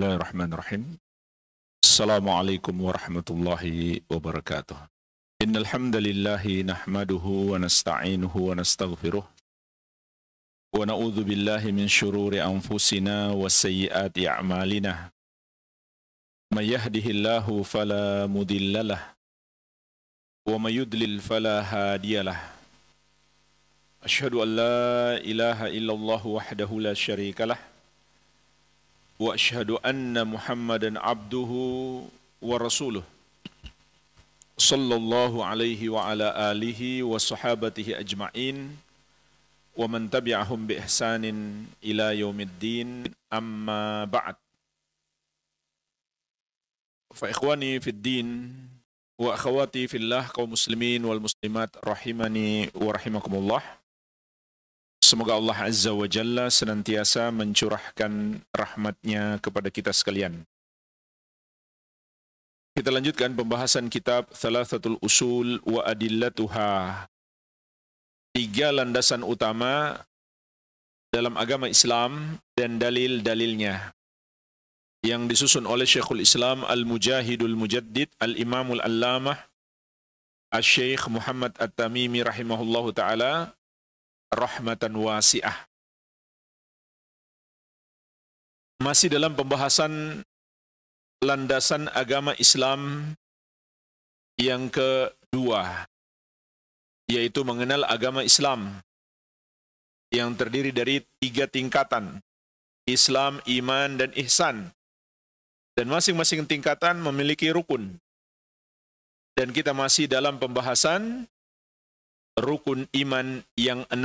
Bismillahirrahmanirrahim. Assalamualaikum warahmatullahi wabarakatuh. Innal hamdalillahi nahmaduhu wa nasta'inuhu wa nastaghfiruh wa na'udzu billahi min shururi anfusina wa sayyiati a'malina. May yahdihillahu fala mudhillalah wa may yudlil fala hadiyalah. Asyhadu an la ilaha illallah wahdahu la syarikalah wa asyhadu anna Muhammadan abduhu wa rasuluh sallallahu alaihi wa ala alihi wa sahabatihi ajma'in wa man tabi'ahum bi ihsanin ila yaumiddin, amma ba'd. Fa ikhwani fid din wa akhawati fillah, kaum muslimin wal muslimat rahimani wa rahimakumullah. Semoga Allah Azza wa Jalla senantiasa mencurahkan rahmatnya kepada kita sekalian. Kita lanjutkan pembahasan kitab Thalathatul Usul wa Adillatuha. 3 landasan utama dalam agama Islam dan dalil-dalilnya, yang disusun oleh Syekhul Islam Al-Mujahidul Mujaddid Al-Imamul Allamah Asy-Syaikh Muhammad At-Tamimi rahimahullahu ta'ala rahmatan wasi'ah. Masih dalam pembahasan landasan agama Islam yang kedua, yaitu mengenal agama Islam yang terdiri dari 3 tingkatan: Islam, iman, dan ihsan. Dan masing-masing tingkatan memiliki rukun. Dan kita masih dalam pembahasan rukun iman yang 6.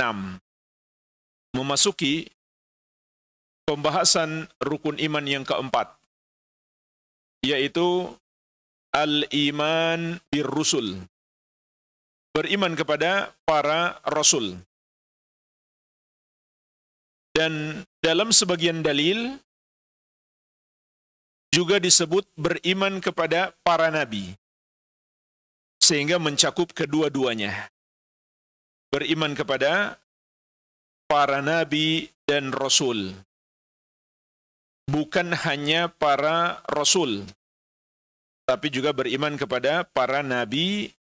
Memasuki pembahasan rukun iman yang keempat, yaitu al-iman bir-rusul. Beriman kepada para rasul. Dan dalam sebagian dalil juga disebut beriman kepada para nabi, sehingga mencakup kedua-duanya. Beriman kepada para nabi dan rasul. Bukan hanya para rasul, tapi juga beriman kepada para nabi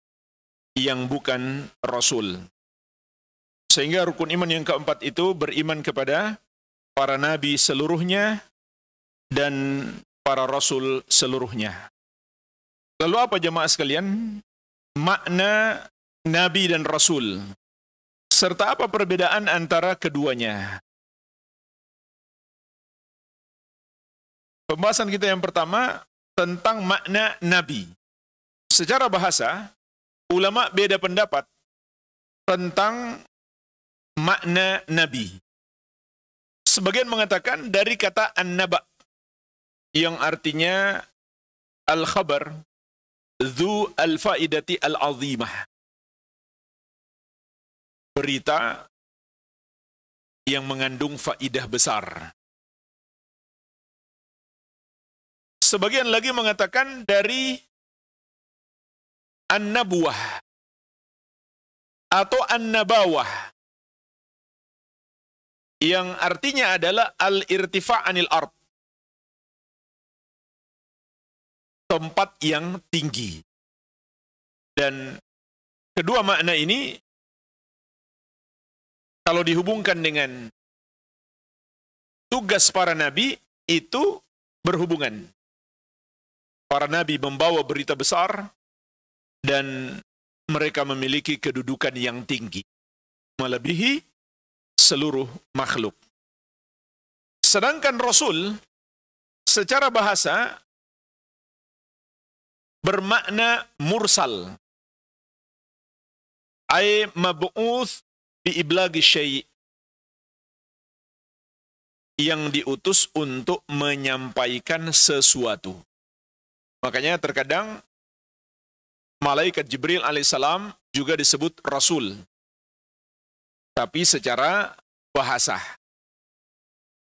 yang bukan rasul. Sehingga rukun iman yang keempat itu beriman kepada para nabi seluruhnya dan para rasul seluruhnya. Lalu apa jemaah sekalian makna nabi dan rasul? Serta apa perbedaan antara keduanya? Pembahasan kita yang pertama tentang makna nabi. Secara bahasa, ulama beda pendapat tentang makna nabi. Sebagian mengatakan dari kata an-naba, yang artinya al-khabar dzu al-faidati al-azimah. Berita yang mengandung faidah besar. Sebagian lagi mengatakan dari an-nabuwah atau an-nabawah, yang artinya adalah al-irtifa' anil ard, tempat yang tinggi. Dan kedua makna ini kalau dihubungkan dengan tugas para nabi, itu berhubungan. Para nabi membawa berita besar dan mereka memiliki kedudukan yang tinggi, melebihi seluruh makhluk. Sedangkan rasul secara bahasa bermakna mursal, ay mab'uts bi iblagi syai', yang diutus untuk menyampaikan sesuatu. Makanya terkadang malaikat Jibril alaihissalam juga disebut rasul, tapi secara bahasa,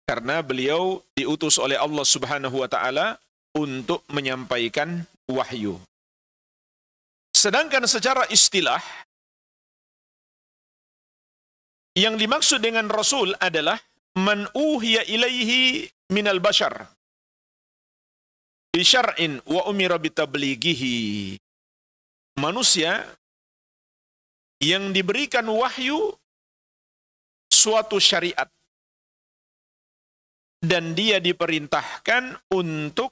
karena beliau diutus oleh Allah Subhanahu wa taala untuk menyampaikan wahyu. Sedangkan secara istilah, yang dimaksud dengan rasul adalah man uhiya ilaihi minal bashar, bi syar'in wa umira bitablighihi. Manusia yang diberikan wahyu suatu syariat dan dia diperintahkan untuk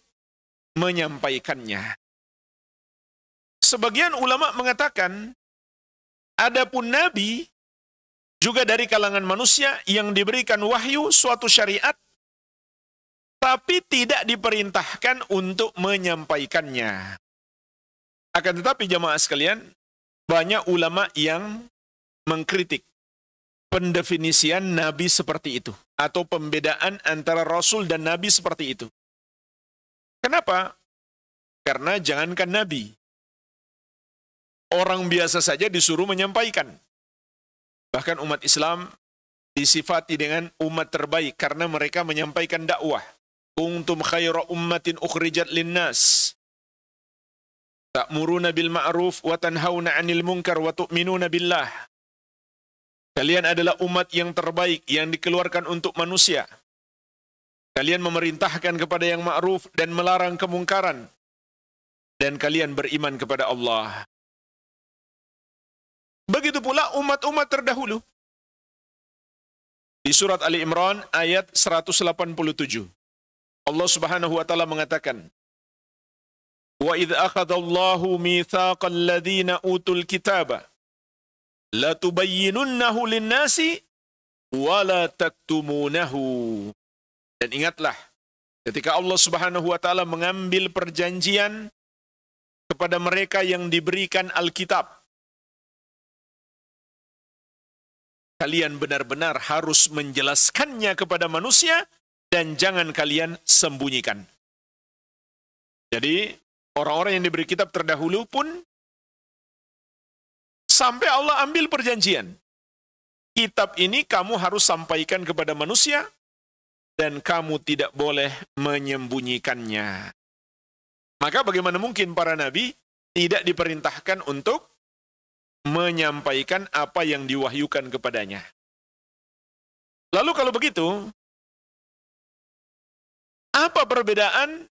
menyampaikannya. Sebagian ulama mengatakan, adapun nabi juga dari kalangan manusia yang diberikan wahyu suatu syariat, tapi tidak diperintahkan untuk menyampaikannya. Akan tetapi jamaah sekalian, banyak ulama yang mengkritik pendefinisian nabi seperti itu, atau pembedaan antara rasul dan nabi seperti itu. Kenapa? Karena jangankan nabi, orang biasa saja disuruh menyampaikan. Bahkan umat Islam disifati dengan umat terbaik karena mereka menyampaikan dakwah. Kuntum khaira ummatin ukhrijat linnas. Ta'muruna bil ma'ruf wa tanhauna 'anil munkar wa tu'minuna billah. Kalian adalah umat yang terbaik yang dikeluarkan untuk manusia. Kalian memerintahkan kepada yang ma'ruf dan melarang kemungkaran. Dan kalian beriman kepada Allah. Begitu pula umat-umat terdahulu. Di surat Ali Imran ayat 187. Allah Subhanahu wa taala mengatakan, "Wa idz akhadallahu mitsaqal ladzina utul kitaba la tubayyinunnahu lin-nasi wa la taktumunahu." Dan ingatlah ketika Allah Subhanahu wa taala mengambil perjanjian kepada mereka yang diberikan Alkitab. Kalian benar-benar harus menjelaskannya kepada manusia dan jangan kalian sembunyikan. Jadi, orang-orang yang diberi kitab terdahulu pun sampai Allah ambil perjanjian. Kitab ini kamu harus sampaikan kepada manusia dan kamu tidak boleh menyembunyikannya. Maka bagaimana mungkin para nabi tidak diperintahkan untuk menyampaikan apa yang diwahyukan kepadanya. Lalu kalau begitu, apa perbedaan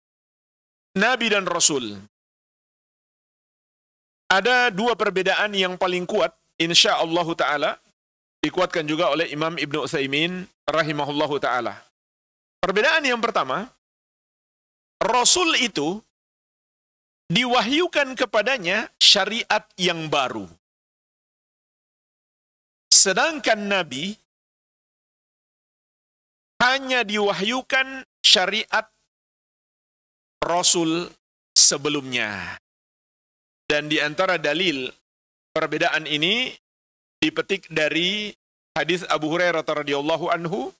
nabi dan rasul? Ada dua perbedaan yang paling kuat, insyaallah ta'ala, dikuatkan juga oleh Imam Ibnu Utsaimin rahimahullahu ta'ala. Perbedaan yang pertama, rasul itu diwahyukan kepadanya syariat yang baru. Sedangkan nabi hanya diwahyukan syariat rasul sebelumnya. Dan di antara dalil perbedaan ini dipetik dari hadis Abu Hurairah radhiyallahu anhu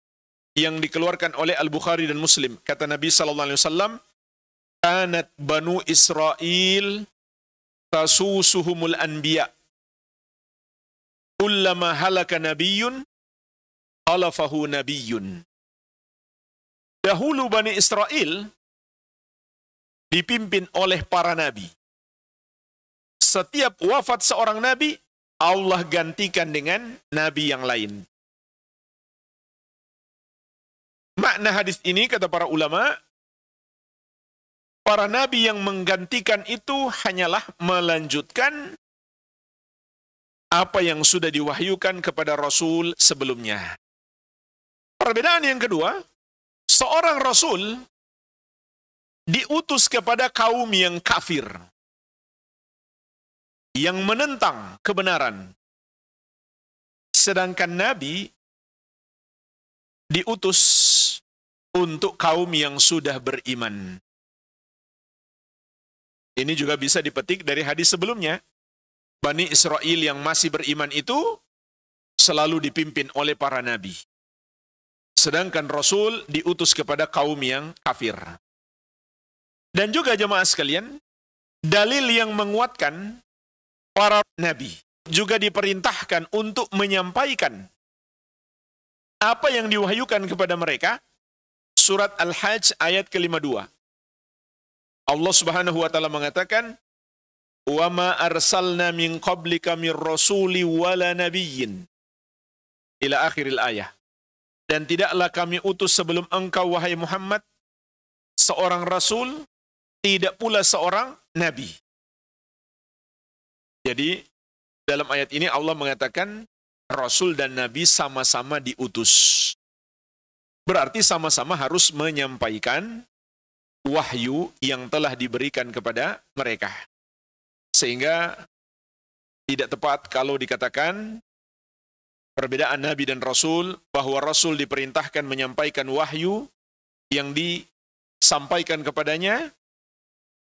yang dikeluarkan oleh Al-Bukhari dan Muslim. Kata Nabi sallallahu alaihi wasallam, "Kanat Banu Israil tasusuhumul anbiya. Kullama halaka nabiyyun khalafahu nabiyyun." Dahulu Bani Israel dipimpin oleh para nabi. Setiap wafat seorang nabi, Allah gantikan dengan nabi yang lain. Makna hadis ini, kata para ulama, para nabi yang menggantikan itu hanyalah melanjutkan apa yang sudah diwahyukan kepada Rasul sebelumnya. Perbedaan yang kedua, seorang Rasul diutus kepada kaum yang kafir, yang menentang kebenaran. Sedangkan Nabi diutus untuk kaum yang sudah beriman. Ini juga bisa dipetik dari hadis sebelumnya. Bani Israel yang masih beriman itu selalu dipimpin oleh para nabi. Sedangkan Rasul diutus kepada kaum yang kafir. Dan juga jemaah sekalian, dalil yang menguatkan para nabi juga diperintahkan untuk menyampaikan apa yang diwahyukan kepada mereka. Surat Al-Hajj ayat ke-52. Allah Subhanahu wa taala mengatakan, "Wa ma arsalna min qablika mir rasuli wala nabiyyin." Ila akhiril ayah. Dan tidaklah kami utus sebelum engkau wahai Muhammad seorang rasul tidak pula seorang nabi. Jadi dalam ayat ini Allah mengatakan Rasul dan Nabi sama-sama diutus. Berarti sama-sama harus menyampaikan wahyu yang telah diberikan kepada mereka. Sehingga tidak tepat kalau dikatakan perbedaan Nabi dan Rasul, bahwa Rasul diperintahkan menyampaikan wahyu yang disampaikan kepadanya,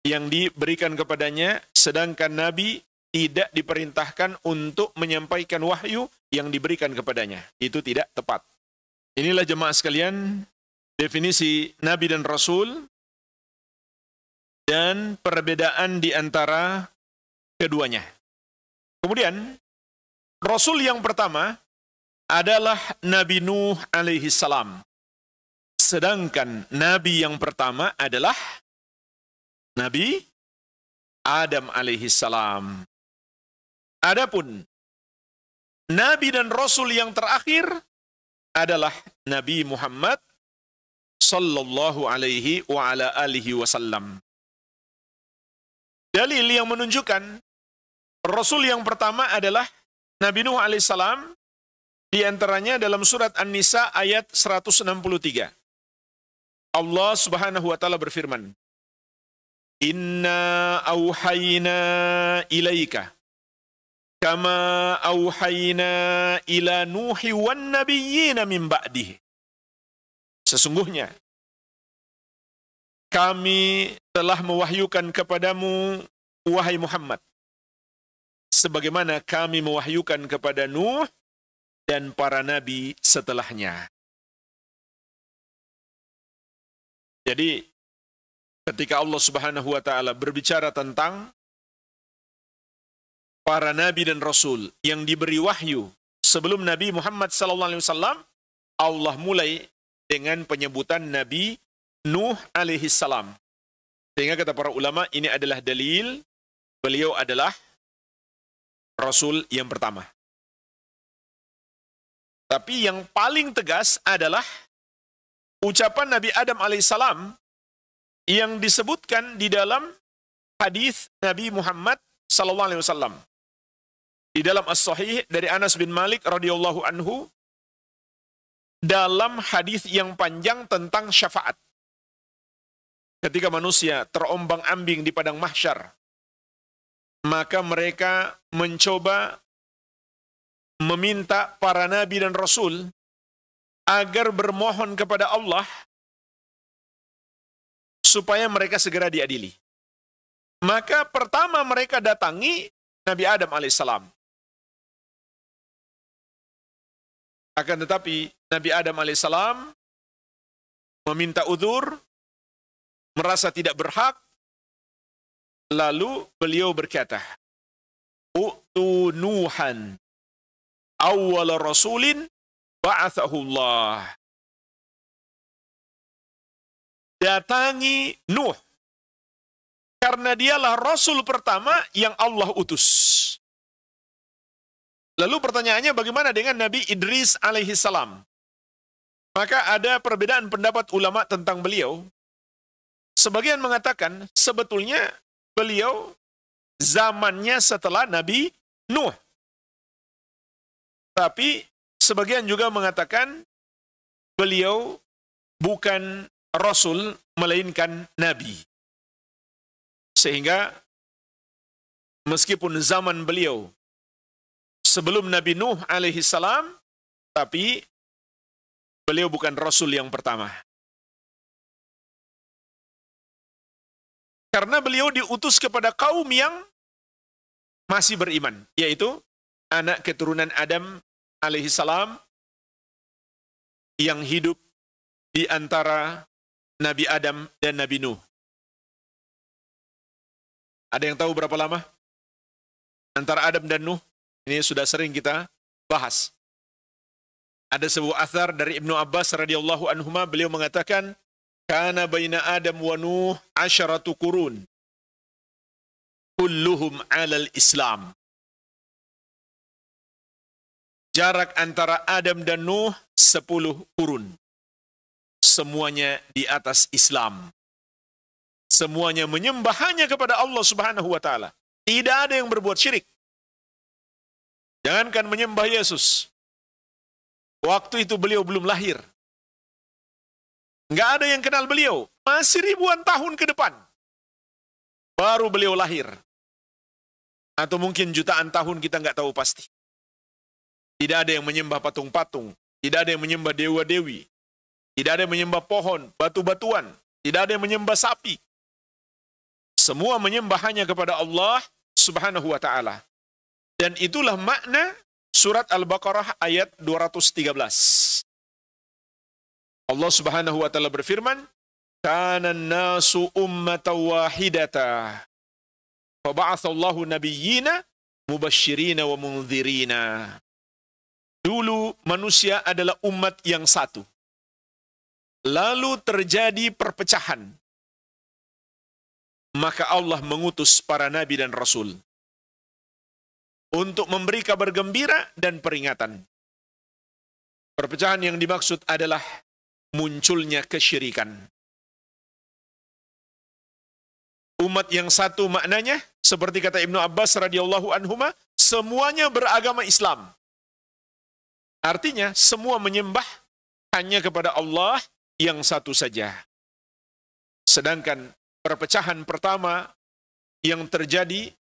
yang diberikan kepadanya, sedangkan Nabi tidak diperintahkan untuk menyampaikan wahyu yang diberikan kepadanya. Itu tidak tepat. Inilah jemaah sekalian, definisi Nabi dan Rasul, dan perbedaan di antara keduanya. Kemudian, Rasul yang pertama adalah Nabi Nuh alaihi salam. Sedangkan Nabi yang pertama adalah Nabi Adam alaihi salam. Adapun Nabi dan Rasul yang terakhir adalah Nabi Muhammad sallallahu alaihi wa ala alihi wasallam. Dalil yang menunjukkan Rasul yang pertama adalah Nabi Nuh alaihissalam, di antaranya dalam surat An-Nisa ayat 163. Allah Subhanahu wa taala berfirman, "Inna auhayna ilaika kama auhayna ila Nuhi wan nabiyyina min ba'dihi." Sesungguhnya kami telah mewahyukan kepadamu, wahai Muhammad, sebagaimana kami mewahyukan kepada Nuh dan para nabi setelahnya. Jadi, ketika Allah Subhanahu wa taala berbicara tentang para nabi dan rasul yang diberi wahyu sebelum Nabi Muhammad SAW, Allah mulai dengan penyebutan Nabi Nuh alaihi salam. Sehingga kata para ulama, ini adalah dalil beliau adalah Rasul yang pertama. Tapi yang paling tegas adalah ucapan Nabi Adam alaihissalam yang disebutkan di dalam hadis Nabi Muhammad sallallahu alaihi wasallam. Di dalam As-Sahih dari Anas bin Malik radhiyallahu anhu, dalam hadis yang panjang tentang syafaat. Ketika manusia terombang-ambing di padang mahsyar, maka mereka mencoba meminta para nabi dan rasul agar bermohon kepada Allah supaya mereka segera diadili. Maka pertama mereka datangi Nabi Adam alaihissalam. Akan tetapi Nabi Adam alaihissalam meminta udzur, merasa tidak berhak, lalu beliau berkata, "U'tu Nuhan awwal rasulin ba'athahullah." Datangi Nuh, karena dialah rasul pertama yang Allah utus. Lalu pertanyaannya, bagaimana dengan Nabi Idris alaihi salam? Maka ada perbedaan pendapat ulama tentang beliau. Sebagian mengatakan sebetulnya beliau zamannya setelah Nabi Nuh. Tapi sebagian juga mengatakan beliau bukan Rasul, melainkan Nabi. Sehingga meskipun zaman beliau sebelum Nabi Nuh alaihi salam, tapi beliau bukan Rasul yang pertama. Karena beliau diutus kepada kaum yang masih beriman, yaitu anak keturunan Adam alaihi salam yang hidup di antara Nabi Adam dan Nabi Nuh. Ada yang tahu berapa lama antara Adam dan Nuh? Ini sudah sering kita bahas. Ada sebuah athar dari Ibnu Abbas radhiyallahu anhuma, beliau mengatakan, "Kana baina Adam wa Nuh 'asharatu qurun, kulluhum 'alal Islam." Jarak antara Adam dan Nuh 10 kurun. Semuanya di atas Islam. Semuanya menyembah hanya kepada Allah Subhanahu wa taala. Tidak ada yang berbuat syirik. Jangankan menyembah Yesus. Waktu itu beliau belum lahir. Nggak ada yang kenal beliau. Masih ribuan tahun ke depan. Baru beliau lahir. Atau mungkin jutaan tahun, kita nggak tahu pasti. Tidak ada yang menyembah patung-patung. Tidak ada yang menyembah dewa-dewi. Tidak ada yang menyembah pohon, batu-batuan. Tidak ada yang menyembah sapi. Semua menyembah hanya kepada Allah Subhanahu wa ta'ala. Dan itulah makna surat Al-Baqarah ayat 213. Allah Subhanahu wa ta'ala berfirman, "Kana an-nasu ummatan wahidatan. Fa ba'atsallahu nabiyyina mubashshirina wa mundzirina." Dulu manusia adalah umat yang satu. Lalu terjadi perpecahan. Maka Allah mengutus para nabi dan rasul untuk memberi kabar gembira dan peringatan. Perpecahan yang dimaksud adalah munculnya kesyirikan. Umat yang satu maknanya, seperti kata Ibnu Abbas radhiyallahu anhuma, semuanya beragama Islam. Artinya, semua menyembah hanya kepada Allah yang satu saja. Sedangkan perpecahan pertama yang terjadi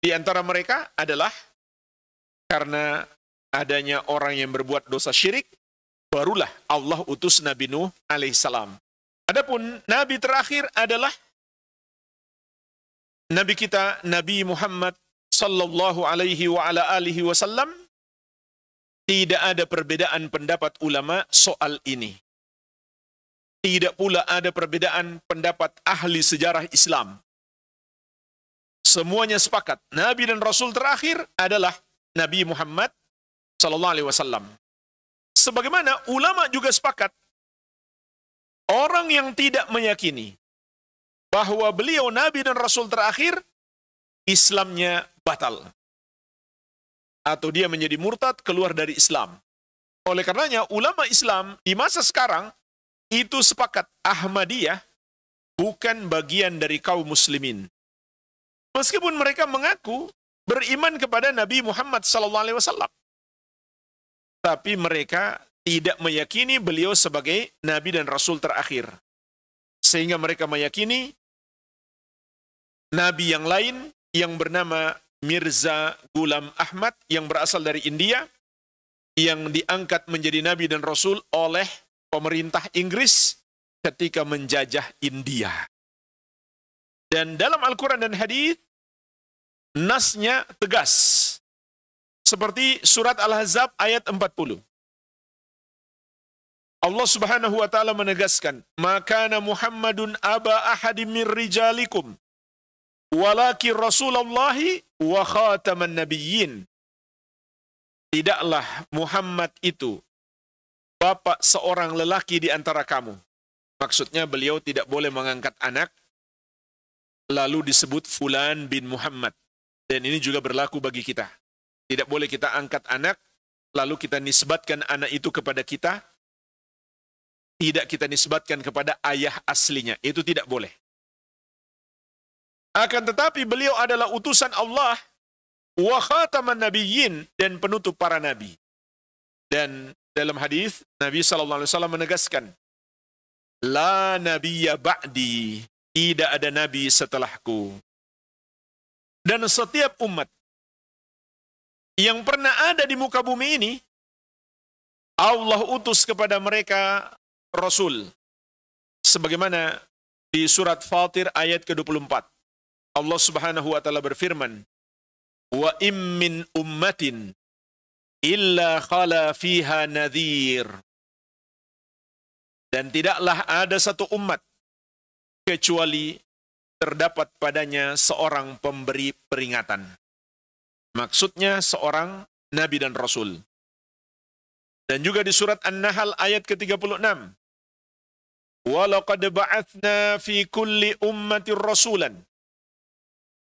di antara mereka adalah karena adanya orang yang berbuat dosa syirik, barulah Allah utus Nabi Nuh alaihissalam. Adapun Nabi terakhir adalah Nabi kita, Nabi Muhammad sallallahu alaihi wa ala alihi wasallam. Tidak ada perbedaan pendapat ulama soal ini. Tidak pula ada perbedaan pendapat ahli sejarah Islam. Semuanya sepakat, Nabi dan Rasul terakhir adalah Nabi Muhammad sallallahu alaihi wasallam. Sebagaimana ulama juga sepakat, orang yang tidak meyakini bahwa beliau Nabi dan Rasul terakhir, Islamnya batal. Atau dia menjadi murtad, keluar dari Islam. Oleh karenanya, ulama Islam di masa sekarang itu sepakat Ahmadiyah bukan bagian dari kaum muslimin. Meskipun mereka mengaku beriman kepada Nabi Muhammad SAW. Tapi mereka tidak meyakini beliau sebagai Nabi dan Rasul terakhir. Sehingga mereka meyakini Nabi yang lain yang bernama Mirza Ghulam Ahmad yang berasal dari India, yang diangkat menjadi Nabi dan Rasul oleh pemerintah Inggris ketika menjajah India. Dan dalam Al-Quran dan Hadis, nasnya tegas. Seperti surat Al-Ahzab ayat 40. Allah Subhanahu wa taala menegaskan, "Maka Muhammadun aba ahadim min rijalikum walaki Rasulullahi wa khataman nabiyyin." Tidaklah Muhammad itu bapak seorang lelaki di antara kamu. Maksudnya beliau tidak boleh mengangkat anak lalu disebut Fulan bin Muhammad. Dan ini juga berlaku bagi kita. Tidak boleh kita angkat anak lalu kita nisbatkan anak itu kepada kita. Tidak kita nisbatkan kepada ayah aslinya. Itu tidak boleh. Akan tetapi beliau adalah utusan Allah, wa khataman nabiyyin, dan penutup para nabi. Dan dalam hadis Nabi SAW menegaskan, la nabiyya ba'di, tidak ada nabi setelahku. Dan setiap umat yang pernah ada di muka bumi ini, Allah utus kepada mereka Rasul. Sebagaimana di surat Fatir ayat ke-24. Allah Subhanahu wa taala berfirman, "Wa im min ummatin illa khala fiha nadhir." Dan tidaklah ada satu umat kecuali terdapat padanya seorang pemberi peringatan. Maksudnya seorang nabi dan rasul. Dan juga di surat An-Nahl ayat ke-36. "Wa laqad ba'atsna fi kulli ummatin rasulan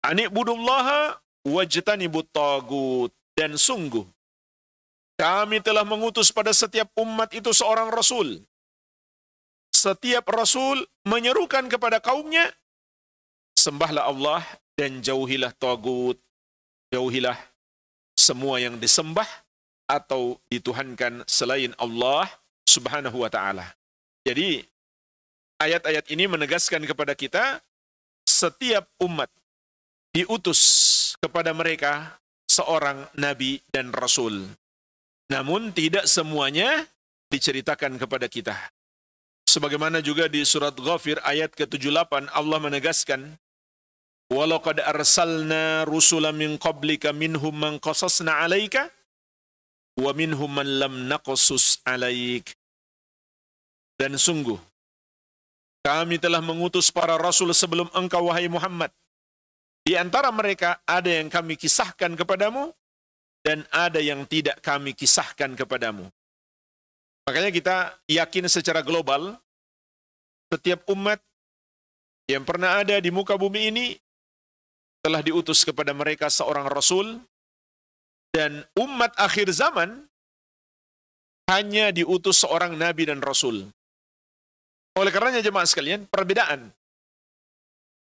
ani'budullaha wajtanibut tagut." Dan sungguh kami telah mengutus pada setiap umat itu seorang rasul. Setiap rasul menyerukan kepada kaumnya sembahlah Allah dan jauhilah tagut, jauhilah semua yang disembah atau dituhankan selain Allah Subhanahu wa taala. Jadi ayat-ayat ini menegaskan kepada kita setiap umat diutus kepada mereka seorang nabi dan rasul. Namun tidak semuanya diceritakan kepada kita. Sebagaimana juga di surat Ghafir ayat ke-78 Allah menegaskan, "Walaqad arsalna rusulan min qablika minhum man qasasna 'alaika wa minhum man lam naqsus 'alaik." Dan sungguh kami telah mengutus para rasul sebelum engkau wahai Muhammad. Di antara mereka ada yang kami kisahkan kepadamu dan ada yang tidak kami kisahkan kepadamu. Makanya kita yakin secara global setiap umat yang pernah ada di muka bumi ini telah diutus kepada mereka seorang rasul, dan umat akhir zaman hanya diutus seorang nabi dan rasul. Oleh karenanya jemaah sekalian, perbedaan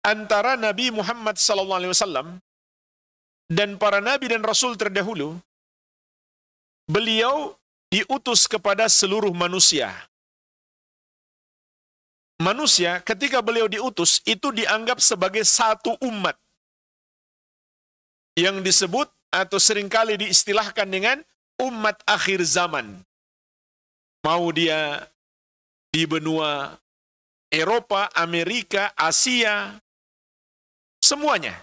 antara Nabi Muhammad SAW dan para nabi dan rasul terdahulu, beliau diutus kepada seluruh manusia. Manusia ketika beliau diutus itu dianggap sebagai satu umat yang disebut atau seringkali diistilahkan dengan umat akhir zaman. Mau dia di benua Eropa, Amerika, Asia, semuanya.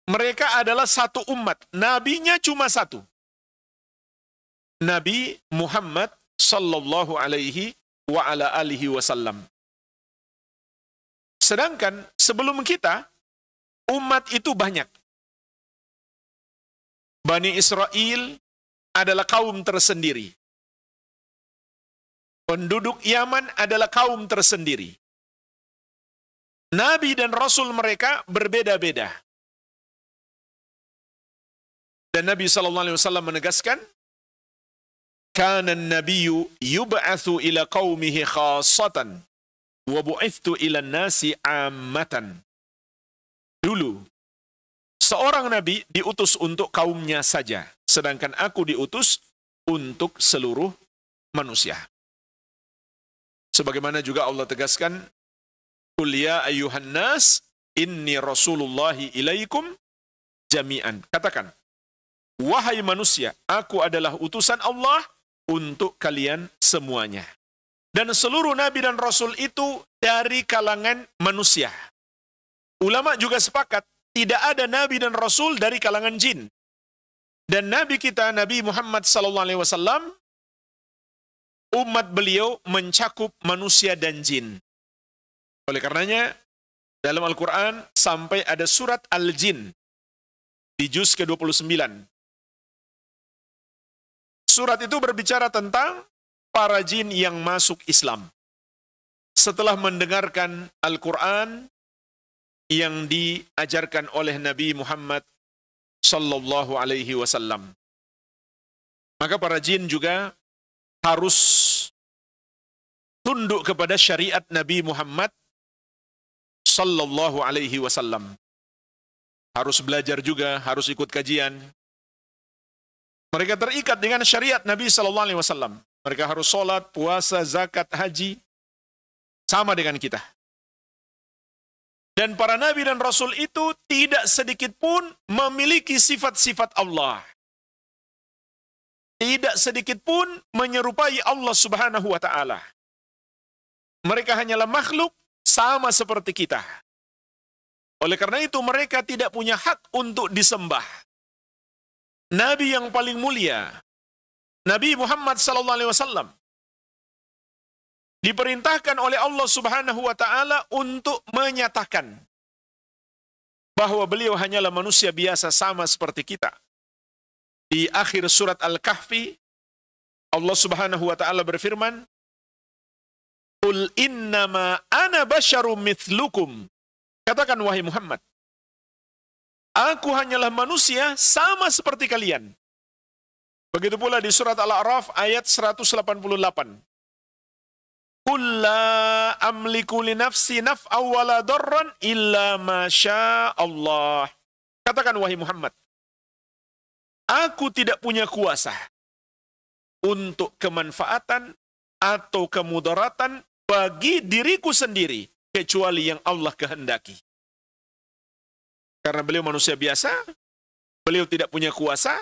Mereka adalah satu umat. Nabinya cuma satu. Nabi Muhammad sallallahu alaihi wa ala alihi wasallam. Sedangkan sebelum kita, umat itu banyak. Bani Israel adalah kaum tersendiri. Penduduk Yaman adalah kaum tersendiri. Nabi dan Rasul mereka berbeda-beda. Dan Nabi SAW menegaskan, "Kana an-nabiyyu yub'atsu ila qaumihi khassatan, wa bu'ithtu ila an-nasi 'ammatan." Dulu, seorang nabi diutus untuk kaumnya saja, sedangkan aku diutus untuk seluruh manusia. Sebagaimana juga Allah tegaskan, "Qul ya ayyuhan nas, inni rasulullahi ilaikum jami'an." Katakan, wahai manusia, aku adalah utusan Allah untuk kalian semuanya. Dan seluruh nabi dan rasul itu dari kalangan manusia. Ulama juga sepakat, tidak ada nabi dan rasul dari kalangan jin. Dan nabi kita, Nabi Muhammad SAW, umat beliau mencakup manusia dan jin. Oleh karenanya, dalam Al-Quran sampai ada surat Al-Jin di juz ke-29. Surat itu berbicara tentang para jin yang masuk Islam setelah mendengarkan Al-Quran yang diajarkan oleh Nabi Muhammad sallallahu alaihi wasallam. Maka para jin juga harus tunduk kepada syariat Nabi Muhammad sallallahu alaihi wasallam. Harus belajar juga, harus ikut kajian. Mereka terikat dengan syariat Nabi sallallahu alaihi wasallam. Mereka harus sholat, puasa, zakat, haji, sama dengan kita. Dan para nabi dan rasul itu tidak sedikit pun memiliki sifat-sifat Allah. Tidak sedikit pun menyerupai Allah Subhanahu wa taala. Mereka hanyalah makhluk sama seperti kita. Oleh karena itu mereka tidak punya hak untuk disembah. Nabi yang paling mulia, Nabi Muhammad SAW, diperintahkan oleh Allah Subhanahu wa taala untuk menyatakan bahwa beliau hanyalah manusia biasa sama seperti kita. Di akhir surat Al-Kahfi, Allah Subhanahu wa taala berfirman, "Qul innama ana basyarum mithlukum." Katakan wahai Muhammad, aku hanyalah manusia sama seperti kalian. Begitu pula di surat Al-A'raf ayat 188. Qul la amliku li nafsi naf'aw wala darran illa ma syaa Allah. Katakan wahai Muhammad, aku tidak punya kuasa untuk kemanfaatan atau kemudaratan bagi diriku sendiri kecuali yang Allah kehendaki. Karena beliau manusia biasa, beliau tidak punya kuasa,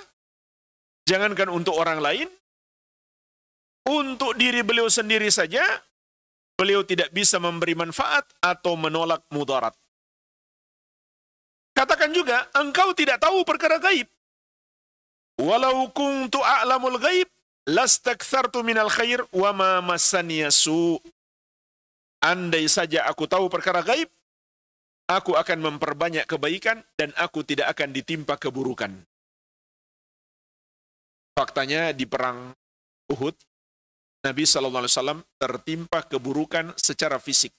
jangankan untuk orang lain, untuk diri beliau sendiri saja, beliau tidak bisa memberi manfaat atau menolak mudarat. Katakan juga, engkau tidak tahu perkara gaib. Walau kuntu a'lamul gaib, lastakthartu minal khair, wa ma massaniya su'. Andai saja aku tahu perkara gaib, aku akan memperbanyak kebaikan dan aku tidak akan ditimpa keburukan. Faktanya di perang Uhud, Nabi SAW tertimpa keburukan secara fisik.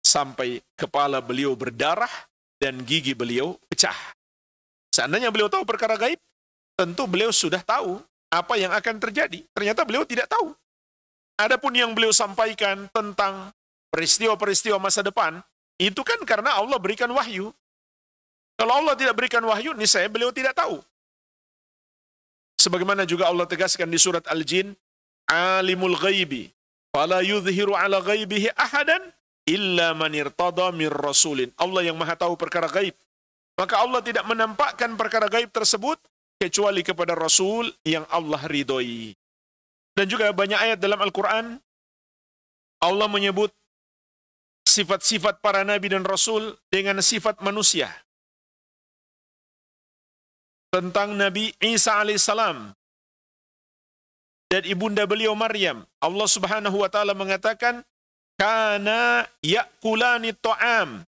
Sampai kepala beliau berdarah dan gigi beliau pecah. Seandainya beliau tahu perkara gaib, tentu beliau sudah tahu apa yang akan terjadi. Ternyata beliau tidak tahu. Adapun yang beliau sampaikan tentang peristiwa-peristiwa masa depan, itu kan karena Allah berikan wahyu. Kalau Allah tidak berikan wahyu, niscaya beliau tidak tahu. Sebagaimana juga Allah tegaskan di surat Al-Jin, Alimul ghaibi, fala yudhiru ala ghaibihi ahadan, illa man irtada mir rasulin. Allah yang maha tahu perkara gaib. Maka Allah tidak menampakkan perkara gaib tersebut, kecuali kepada Rasul yang Allah ridhoi. Dan juga banyak ayat dalam Al-Quran, Allah menyebut sifat-sifat para nabi dan rasul dengan sifat manusia. Tentang Nabi Isa alaihissalam dan ibunda beliau Maryam, Allah Subhanahu wa taala mengatakan, kana ya'kulani ta'am.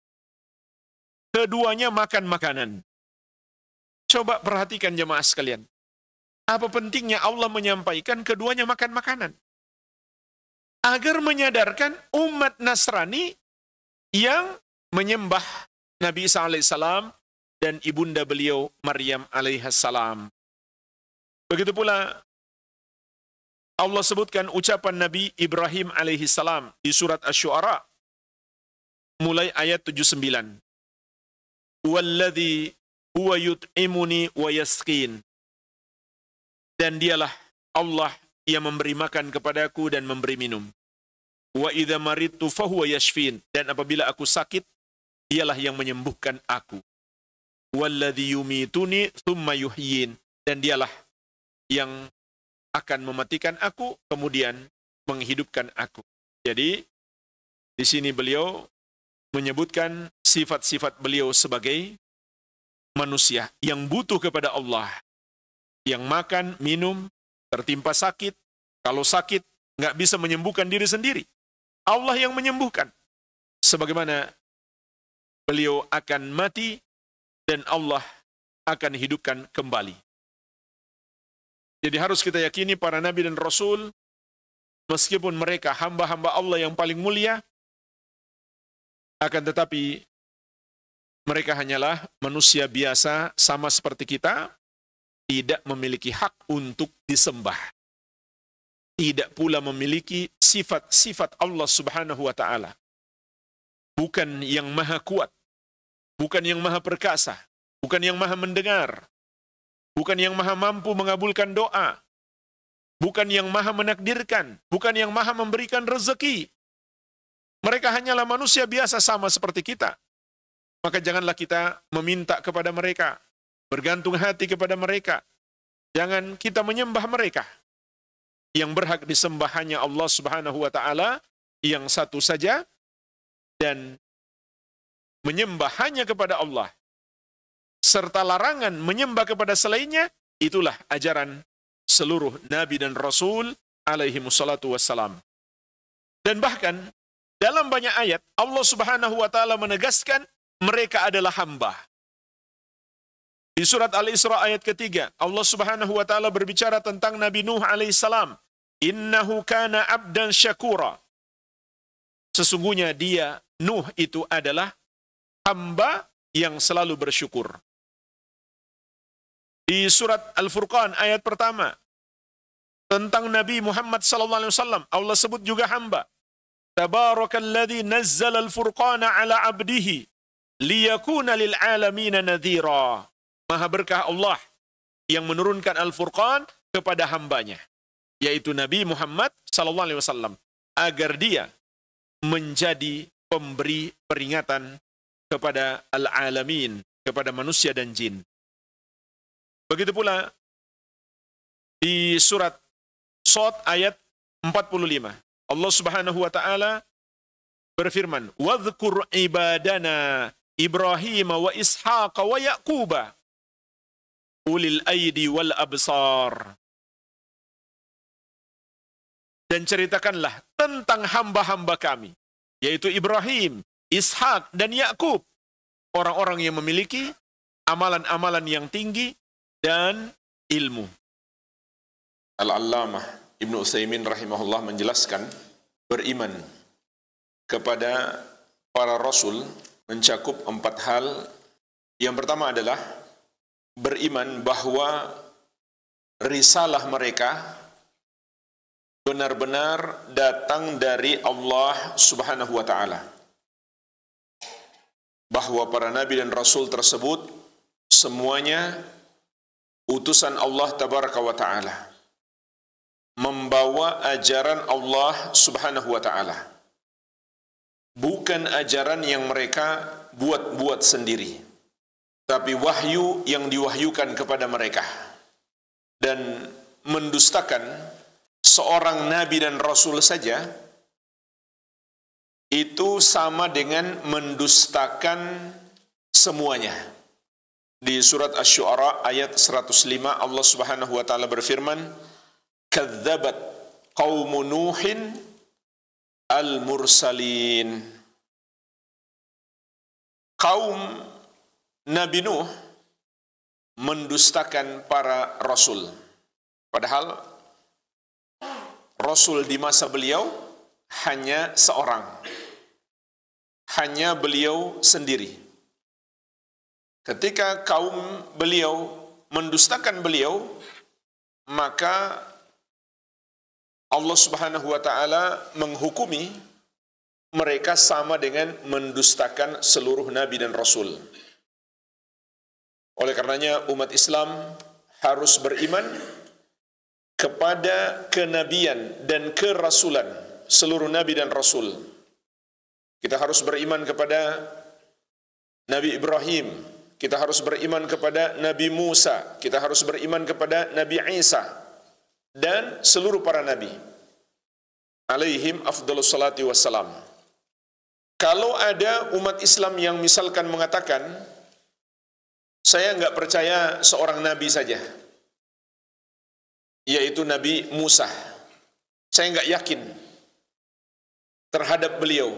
Keduanya makan makanan. Coba perhatikan jemaah sekalian. Apa pentingnya Allah menyampaikan keduanya makan makanan? Agar menyadarkan umat Nasrani yang menyembah Nabi Isa alaihissalam dan ibunda beliau Maryam alaihissalam. Begitu pula Allah sebutkan ucapan Nabi Ibrahim alaihissalam di surat Asy-Syu'ara mulai ayat 79. Walladzi huwa yut'imuni wa yasqin. Dan dialah Allah yang memberi makan kepadaku dan memberi minum. Wa idza maridtu fahuwa yashfin. Dan apabila aku sakit, dialah yang menyembuhkan aku. Walladzi yumituni tsumma yuhyin. Dan dialah yang akan mematikan aku, kemudian menghidupkan aku. Jadi, di sini beliau menyebutkan sifat-sifat beliau sebagai manusia yang butuh kepada Allah. Yang makan, minum, tertimpa sakit. Kalau sakit, nggak bisa menyembuhkan diri sendiri. Allah yang menyembuhkan. Sebagaimana beliau akan mati, dan Allah akan hidupkan kembali. Jadi harus kita yakini para nabi dan rasul, meskipun mereka hamba-hamba Allah yang paling mulia, akan tetapi mereka hanyalah manusia biasa sama seperti kita, tidak memiliki hak untuk disembah. Tidak pula memiliki sifat-sifat Allah Subhanahu wa taala. Bukan yang maha kuat, bukan yang maha perkasa, bukan yang maha mendengar, bukan yang maha mampu mengabulkan doa, bukan yang maha menakdirkan, bukan yang maha memberikan rezeki. Mereka hanyalah manusia biasa sama seperti kita. Maka janganlah kita meminta kepada mereka, bergantung hati kepada mereka. Jangan kita menyembah mereka. Yang berhak disembah hanya Allah Subhanahu wa taala yang satu saja, dan menyembah hanya kepada Allah serta larangan menyembah kepada selainnya, itulah ajaran seluruh nabi dan rasul alaihi wassalatu wassalam. Dan bahkan dalam banyak ayat Allah Subhanahu wa taala menegaskan mereka adalah hamba. Di surat Al-Isra ayat ketiga, Allah Subhanahu wa taala berbicara tentang Nabi Nuh alaihissalam. Innahu kana abdan syakura. Sesungguhnya dia, Nuh itu adalah hamba yang selalu bersyukur. Di surat Al-Furqan ayat pertama, Tentang Nabi Muhammad sallallahu alaihi wasallam, Allah sebut juga hamba. Tabarakalladzi nazzala al-furqana ala 'abdihi liyakuna lil 'alamin nadhira. Maha berkah Allah yang menurunkan Al-Furqan kepada hambanya, yaitu Nabi Muhammad sallallahu alaihi wasallam, agar dia menjadi pemberi peringatan kepada al-alamin, kepada manusia dan jin. Begitu pula di surat Shad ayat 45. Allah Subhanahu wa taala berfirman, "Wadhkur ibadana Ibrahim wa Ishaq wa Yaquba ulil aidi wal absar." Dan ceritakanlah tentang hamba-hamba kami, yaitu Ibrahim, Ishak, dan Yakub, orang-orang yang memiliki amalan-amalan yang tinggi dan ilmu. Al-Allamah Ibnu Utsaimin rahimahullah menjelaskan, beriman kepada para rasul mencakup 4 hal. Yang pertama adalah beriman bahwa risalah mereka benar-benar datang dari Allah Subhanahu wa taala. Bahwa para nabi dan rasul tersebut semuanya utusan Allah tabaraka wa taala, membawa ajaran Allah Subhanahu wa taala. Bukan ajaran yang mereka buat-buat sendiri, tapi wahyu yang diwahyukan kepada mereka. Dan mendustakan seorang nabi dan rasul saja itu sama dengan mendustakan semuanya. Di surat Asy-Syu'ara ayat 105 Allah Subhanahu wa taala berfirman, "Kadzdzabat qaumu Nuhin al-mursalin." Kaum Nabi Nuh mendustakan para rasul. Padahal rasul di masa beliau hanya seorang. Hanya beliau sendiri. Ketika kaum beliau mendustakan beliau, maka Allah Subhanahu wa taala menghukumi mereka sama dengan mendustakan seluruh nabi dan rasul. Oleh karenanya umat Islam harus beriman kepada kenabian dan kerasulan seluruh nabi dan rasul. Kita harus beriman kepada Nabi Ibrahim, kita harus beriman kepada Nabi Musa, kita harus beriman kepada Nabi Isa, dan seluruh para nabi alaihim afdhalus salati wassalam. Kalau ada umat Islam yang misalkan mengatakan, saya enggak percaya seorang nabi saja, yaitu Nabi Musa, saya enggak yakin terhadap beliau,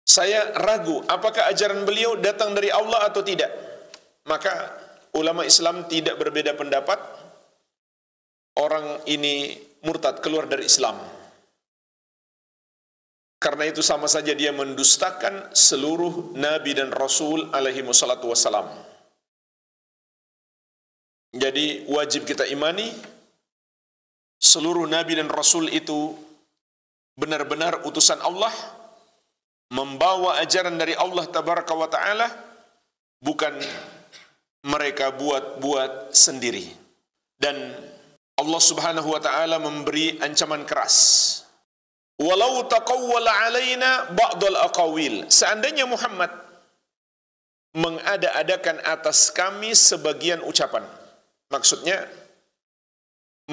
saya ragu apakah ajaran beliau datang dari Allah atau tidak, maka ulama Islam tidak berbeda pendapat, orang ini murtad, keluar dari Islam. Karena itu sama saja dia mendustakan seluruh nabi dan rasul alaihi wassalatu wassalam. Jadi wajib kita imani seluruh nabi dan rasul itu benar-benar utusan Allah, membawa ajaran dari Allah tabaraka wa taala, bukan mereka buat-buat sendiri. Dan Allah Subhanahu wa taala memberi ancaman keras. Walau taqawwala alaina ba'dal aqawil. Seandainya Muhammad mengada-adakan atas kami sebagian ucapan. Maksudnya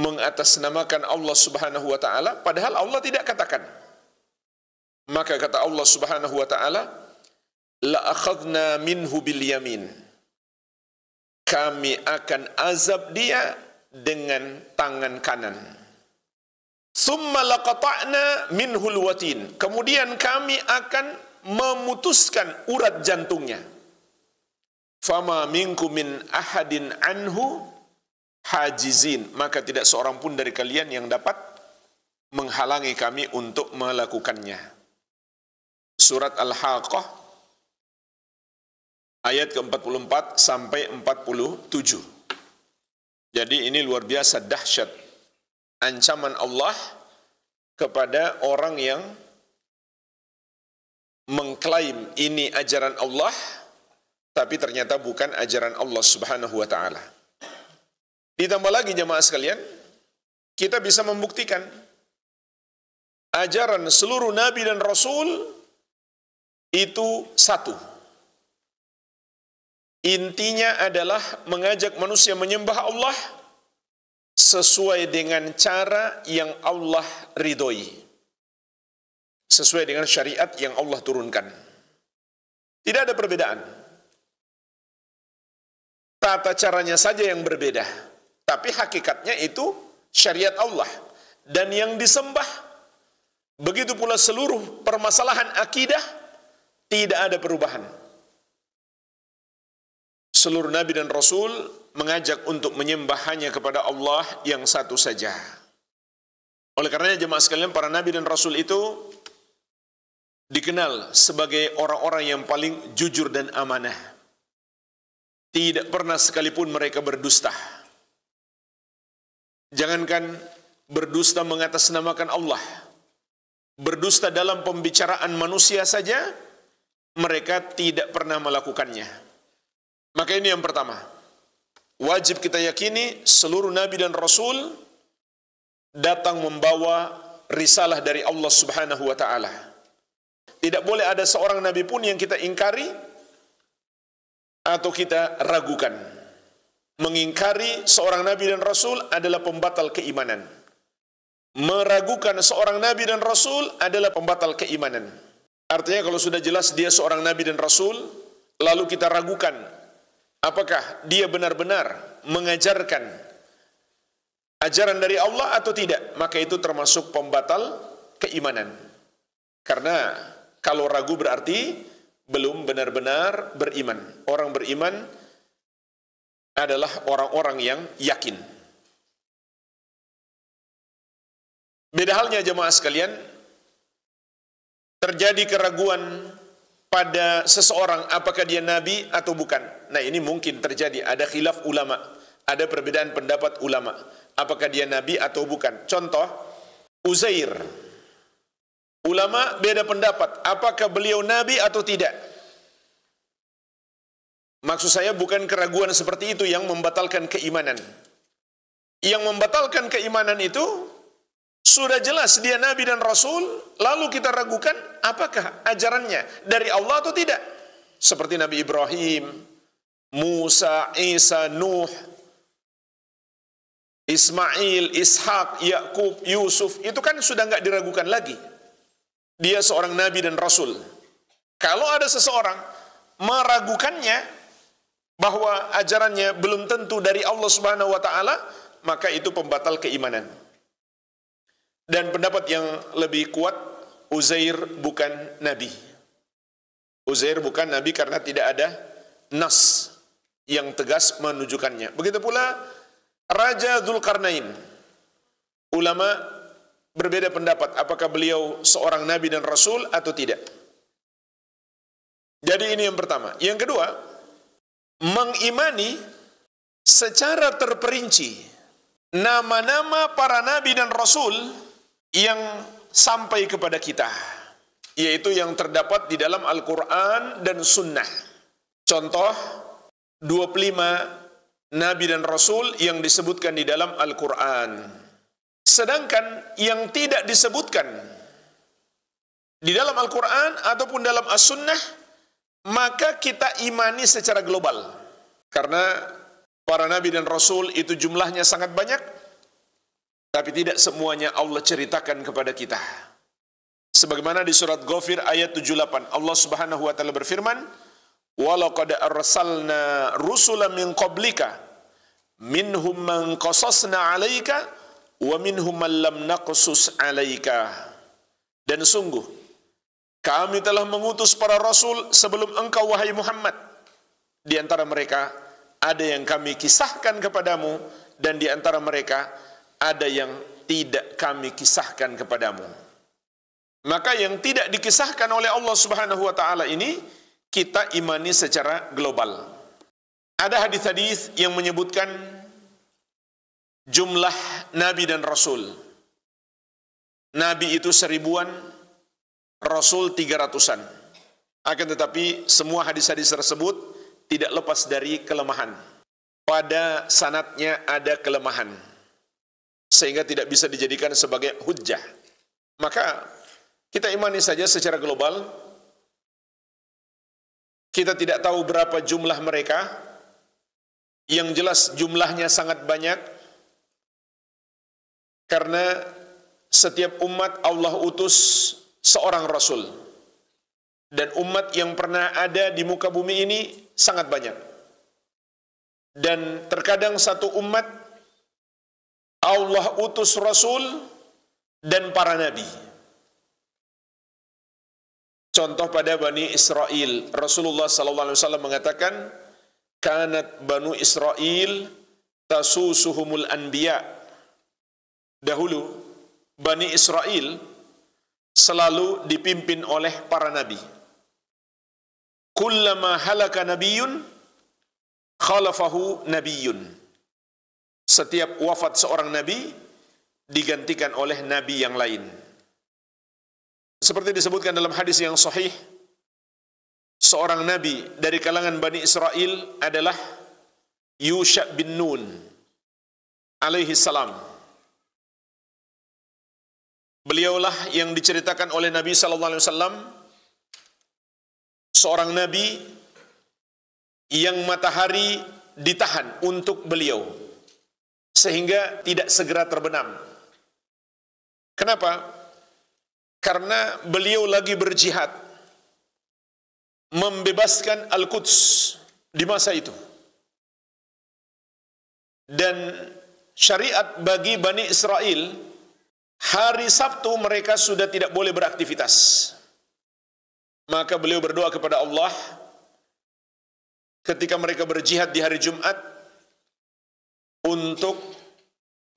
mengatasnamakan Allah Subhanahu wa taala padahal Allah tidak katakan. Maka kata Allah Subhanahu wa taala, la akhadna minhu bil yamin. Kami akan azab dia dengan tangan kanan. Thumma laqata'na minhul watin. Kemudian kami akan memutuskan urat jantungnya. Fama minkum min ahadin anhu hajizin. Maka tidak seorang pun dari kalian yang dapat menghalangi kami untuk melakukannya. Surat Al-Haqqah ayat ke-44 sampai 47. Jadi ini luar biasa dahsyat ancaman Allah kepada orang yang mengklaim ini ajaran Allah, tapi ternyata bukan ajaran Allah Subhanahu wa ta'ala. Ditambah lagi jemaah sekalian, kita bisa membuktikan ajaran seluruh Nabi dan Rasul itu satu. Intinya adalah mengajak manusia menyembah Allah sesuai dengan cara yang Allah ridhoi, sesuai dengan syariat yang Allah turunkan. Tidak ada perbedaan. Tata caranya saja yang berbeda, tapi hakikatnya itu syariat Allah. Dan yang disembah, begitu pula seluruh permasalahan akidah, tidak ada perubahan. Seluruh Nabi dan Rasul mengajak untuk menyembah hanya kepada Allah yang satu saja. Oleh karenanya jemaah sekalian, para Nabi dan Rasul itu dikenal sebagai orang-orang yang paling jujur dan amanah. Tidak pernah sekalipun mereka berdusta. Jangankan berdusta mengatasnamakan Allah, berdusta dalam pembicaraan manusia saja, mereka tidak pernah melakukannya. Maka ini yang pertama. Wajib kita yakini seluruh Nabi dan Rasul datang membawa risalah dari Allah Subhanahu wa ta'ala. Tidak boleh ada seorang Nabi pun yang kita ingkari atau kita ragukan. Mengingkari seorang Nabi dan Rasul adalah pembatal keimanan. Meragukan seorang Nabi dan Rasul adalah pembatal keimanan. Artinya kalau sudah jelas dia seorang Nabi dan Rasul, lalu kita ragukan apakah dia benar-benar mengajarkan ajaran dari Allah atau tidak, maka itu termasuk pembatal keimanan. Karena kalau ragu berarti belum benar-benar beriman. Orang beriman adalah orang-orang yang yakin. Beda halnya jemaah sekalian, terjadi keraguan pada seseorang apakah dia nabi atau bukan. Nah, ini mungkin terjadi, ada khilaf ulama, ada perbedaan pendapat ulama, apakah dia nabi atau bukan. Contoh, Uzair. Ulama beda pendapat, apakah beliau nabi atau tidak. Maksud saya bukan keraguan seperti itu yang membatalkan keimanan. Yang membatalkan keimanan itu sudah jelas dia Nabi dan Rasul, lalu kita ragukan apakah ajarannya dari Allah atau tidak. Seperti Nabi Ibrahim, Musa, Isa, Nuh, Ismail, Ishak, Yakub, Yusuf, itu kan sudah nggak diragukan lagi. Dia seorang Nabi dan Rasul. Kalau ada seseorang meragukannya bahwa ajarannya belum tentu dari Allah Subhanahu wa ta'ala, maka itu pembatal keimanan. Dan pendapat yang lebih kuat, Uzair bukan nabi. Uzair bukan nabi karena tidak ada nas yang tegas menunjukkannya. Begitu pula Raja Dzulqarnain. Ulama berbeda pendapat apakah beliau seorang nabi dan rasul atau tidak. Jadi ini yang pertama. Yang kedua, mengimani secara terperinci nama-nama para nabi dan rasul yang sampai kepada kita, yaitu yang terdapat di dalam Al-Quran dan Sunnah. Contoh, 25 nabi dan rasul yang disebutkan di dalam Al-Quran. Sedangkan yang tidak disebutkan di dalam Al-Quran ataupun dalam As-Sunnah, maka kita imani secara global. Karena para nabi dan rasul itu jumlahnya sangat banyak, tapi tidak semuanya Allah ceritakan kepada kita. Sebagaimana di surat Ghafir ayat 78, Allah Subhanahu wa taala berfirman, "Walaqad arsalna rusulan min qablika minhum man qasasna 'alaika wa minhum man lam naqsus 'alaika." Dan sungguh kami telah mengutus para rasul sebelum engkau wahai Muhammad. Di antara mereka ada yang kami kisahkan kepadamu dan di antara mereka ada yang tidak kami kisahkan kepadamu. Maka yang tidak dikisahkan oleh Allah Subhanahu wa taala ini kita imani secara global. Ada hadis-hadis yang menyebutkan jumlah nabi dan rasul. Nabi itu 1000-an, rasul 300-an. Akan tetapi semua hadis-hadis tersebut tidak lepas dari kelemahan. Pada sanadnya ada kelemahan, sehingga tidak bisa dijadikan sebagai hujjah. Maka kita imani saja secara global. Kita tidak tahu berapa jumlah mereka. Yang jelas jumlahnya sangat banyak, karena setiap umat Allah utus seorang rasul. Dan umat yang pernah ada di muka bumi ini sangat banyak. Dan terkadang satu umat Allah utus rasul dan para nabi. Contoh pada Bani Israel, Rasulullah SAW mengatakan, kanat Banu Israel tasusuhumul anbiya. Dahulu Bani Israel selalu dipimpin oleh para nabi. Kullama halaka nabiyyun khalafahu nabiyyun. Setiap wafat seorang nabi digantikan oleh nabi yang lain. Seperti disebutkan dalam hadis yang sahih, seorang nabi dari kalangan Bani Israel adalah Yusha bin Nun alaihi salam. Beliaulah yang diceritakan oleh Nabi sallallahu alaihi wasallam, seorang nabi yang matahari ditahan untuk beliau sehingga tidak segera terbenam. Kenapa? Karena beliau lagi berjihad membebaskan Al-Quds di masa itu. Dan syariat bagi Bani Israel, hari Sabtu mereka sudah tidak boleh beraktivitas. Maka beliau berdoa kepada Allah ketika mereka berjihad di hari Jumat untuk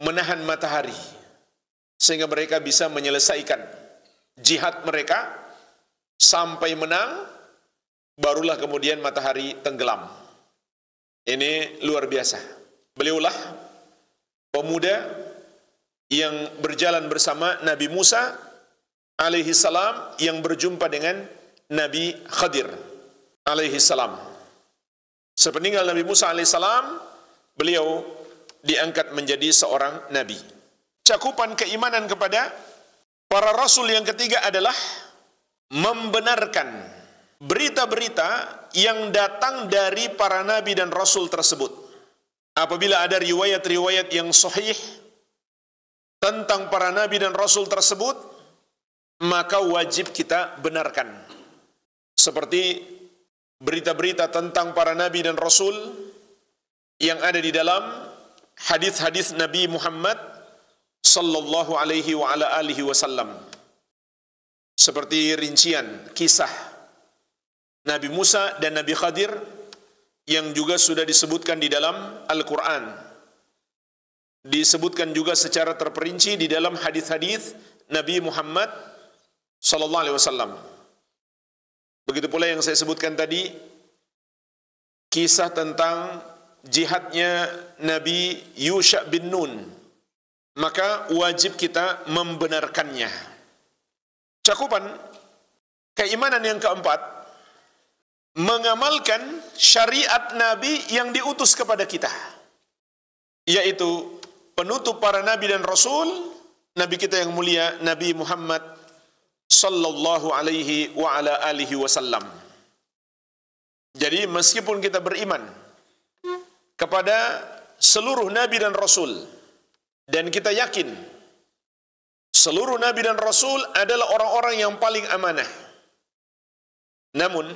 menahan matahari sehingga mereka bisa menyelesaikan jihad mereka sampai menang, barulah kemudian matahari tenggelam. Ini luar biasa. Beliaulah pemuda yang berjalan bersama Nabi Musa alaihi salam yang berjumpa dengan Nabi Khadir alaihi salam. Sepeninggal Nabi Musa alaihi salam, beliau diangkat menjadi seorang nabi. Cakupan keimanan kepada para rasul yang ketiga adalah membenarkan berita-berita yang datang dari para nabi dan rasul tersebut. Apabila ada riwayat-riwayat yang sahih tentang para nabi dan rasul tersebut, maka wajib kita benarkan. Seperti berita-berita tentang para nabi dan rasul yang ada di dalam hadis-hadis Nabi Muhammad sallallahu alaihi wa ala alihi wasallam. Seperti rincian kisah Nabi Musa dan Nabi Khadir yang juga sudah disebutkan di dalam Al-Quran. Disebutkan juga secara terperinci di dalam hadis-hadis Nabi Muhammad sallallahu alaihi wasallam. Begitu pula yang saya sebutkan tadi, kisah tentang jihadnya Nabi Yusha bin Nun. Maka wajib kita membenarkannya. Cakupan keimanan yang keempat, mengamalkan syariat Nabi yang diutus kepada kita, yaitu penutup para nabi dan rasul, Nabi kita yang mulia Nabi Muhammad sallallahu alaihi wa ala alihi wasallam. Jadi meskipun kita beriman kepada seluruh nabi dan rasul, dan kita yakin seluruh nabi dan rasul adalah orang-orang yang paling amanah, namun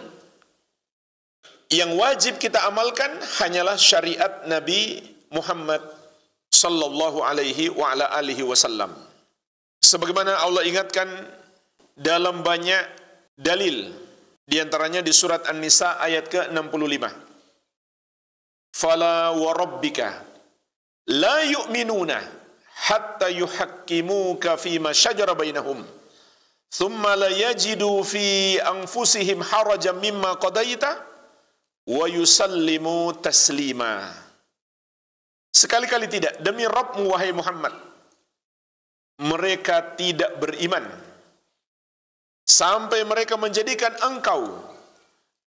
yang wajib kita amalkan hanyalah syariat Nabi Muhammad sallallahu alaihi wa ala alihi wasallam. Sebagaimana Allah ingatkan dalam banyak dalil, di antaranya di surat An-Nisa ayat ke-65. Fala wa rabbika la yu'minuna hatta yuhakkimuka fima syajara bainahum thumma la yajidu fi anfusihim harajan mimma qadaita wa yusallimu taslima. Sekali-kali tidak. Demi Rabbmu wahai Muhammad, mereka tidak beriman sampai mereka menjadikan engkau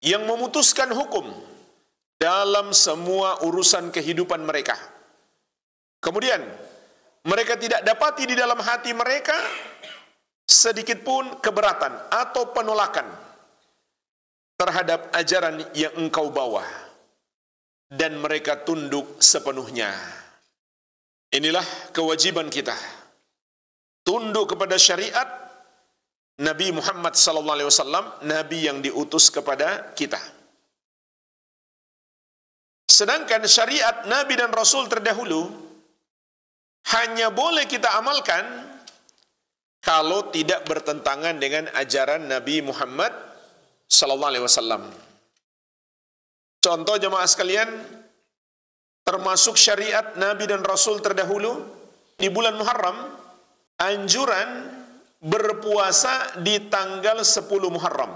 yang memutuskan hukum dalam semua urusan kehidupan mereka. Kemudian mereka tidak dapati di dalam hati mereka sedikit pun keberatan atau penolakan terhadap ajaran yang engkau bawa, dan mereka tunduk sepenuhnya. Inilah kewajiban kita, tunduk kepada syariat Nabi Muhammad SAW, Nabi yang diutus kepada kita. Sedangkan syariat Nabi dan Rasul terdahulu hanya boleh kita amalkan kalau tidak bertentangan dengan ajaran Nabi Muhammad SAW. Contoh jemaah sekalian, termasuk syariat Nabi dan Rasul terdahulu di bulan Muharram, anjuran berpuasa di tanggal 10 Muharram.